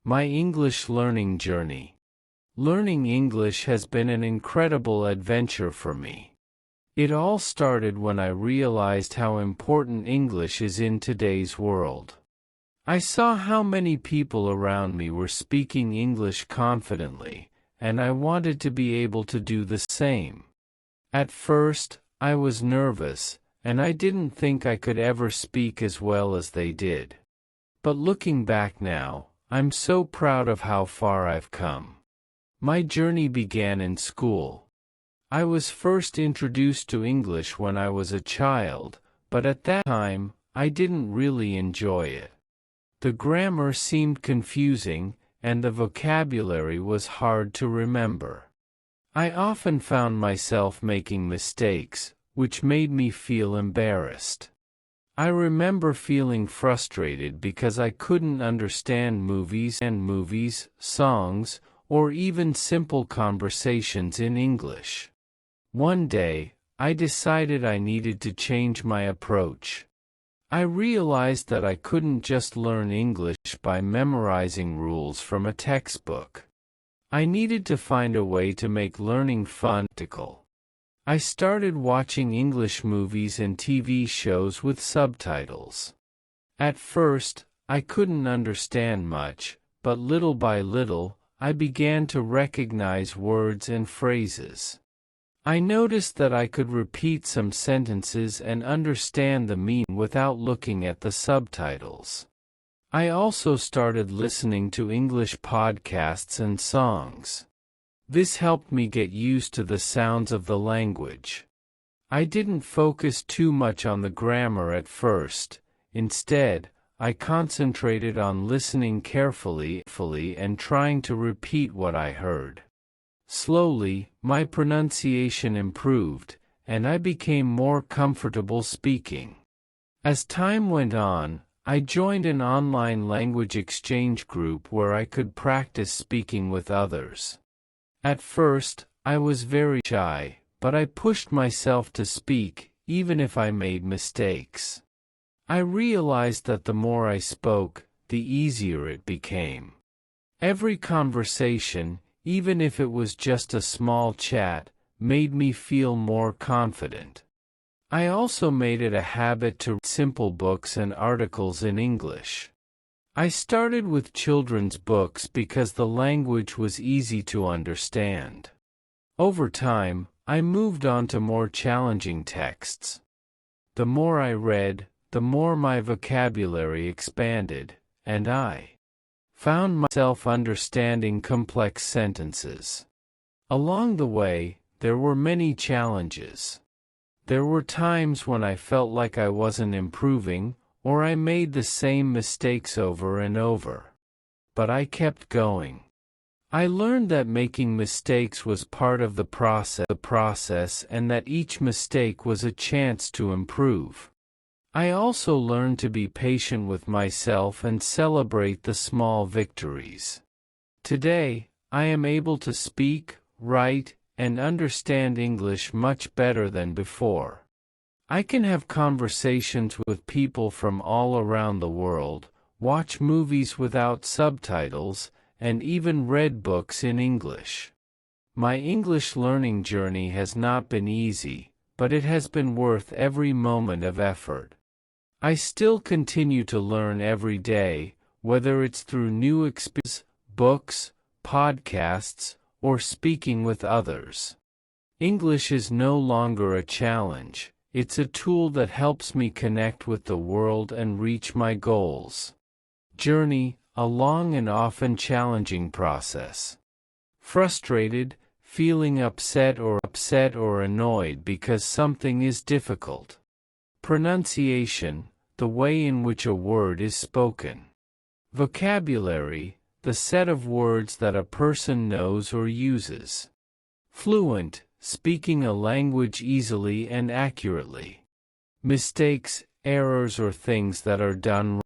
My English learning journey. Learning English has been an incredible adventure for me. It all started when I realized how important English is in today's world. I saw how many people around me were speaking English confidently, and I wanted to be able to do the same. At first, I was nervous, and I didn't think I could ever speak as well as they did. But looking back now, I'm so proud of how far I've come. My journey began in school. I was first introduced to English when I was a child, but at that time, I didn't really enjoy it. The grammar seemed confusing, and the vocabulary was hard to remember. I often found myself making mistakes, which made me feel embarrassed. I remember feeling frustrated because I couldn't understand movies, songs, or even simple conversations in English. One day, I decided I needed to change my approach. I realized that I couldn't just learn English by memorizing rules from a textbook. I needed to find a way to make learning fun and practical. I started watching English movies and TV shows with subtitles. At first, I couldn't understand much, but little by little, I began to recognize words and phrases. I noticed that I could repeat some sentences and understand the meaning without looking at the subtitles. I also started listening to English podcasts and songs. This helped me get used to the sounds of the language. I didn't focus too much on the grammar at first. Instead, I concentrated on listening carefully and trying to repeat what I heard. Slowly, my pronunciation improved, and I became more comfortable speaking. As time went on, I joined an online language exchange group where I could practice speaking with others. At first, I was very shy, but I pushed myself to speak, even if I made mistakes. I realized that the more I spoke, the easier it became. Every conversation, even if it was just a small chat, made me feel more confident. I also made it a habit to read simple books and articles in English. I started with children's books because the language was easy to understand. Over time, I moved on to more challenging texts. The more I read, the more my vocabulary expanded, and I found myself understanding complex sentences. Along the way, there were many challenges. There were times when I felt like I wasn't improving, or I made the same mistakes over and over. But I kept going. I learned that making mistakes was part of the process and that each mistake was a chance to improve. I also learned to be patient with myself and celebrate the small victories. Today, I am able to speak, write, and understand English much better than before. I can have conversations with people from all around the world, watch movies without subtitles, and even read books in English. My English learning journey has not been easy, but it has been worth every moment of effort. I still continue to learn every day, whether it's through new experiences, books, podcasts, or speaking with others. English is no longer a challenge, it's a tool that helps me connect with the world and reach my goals. Journey, a long and often challenging process. Frustrated, feeling upset or annoyed because something is difficult. Pronunciation, the way in which a word is spoken. Vocabulary, the set of words that a person knows or uses. Fluent, speaking a language easily and accurately. Mistakes, errors or things that are done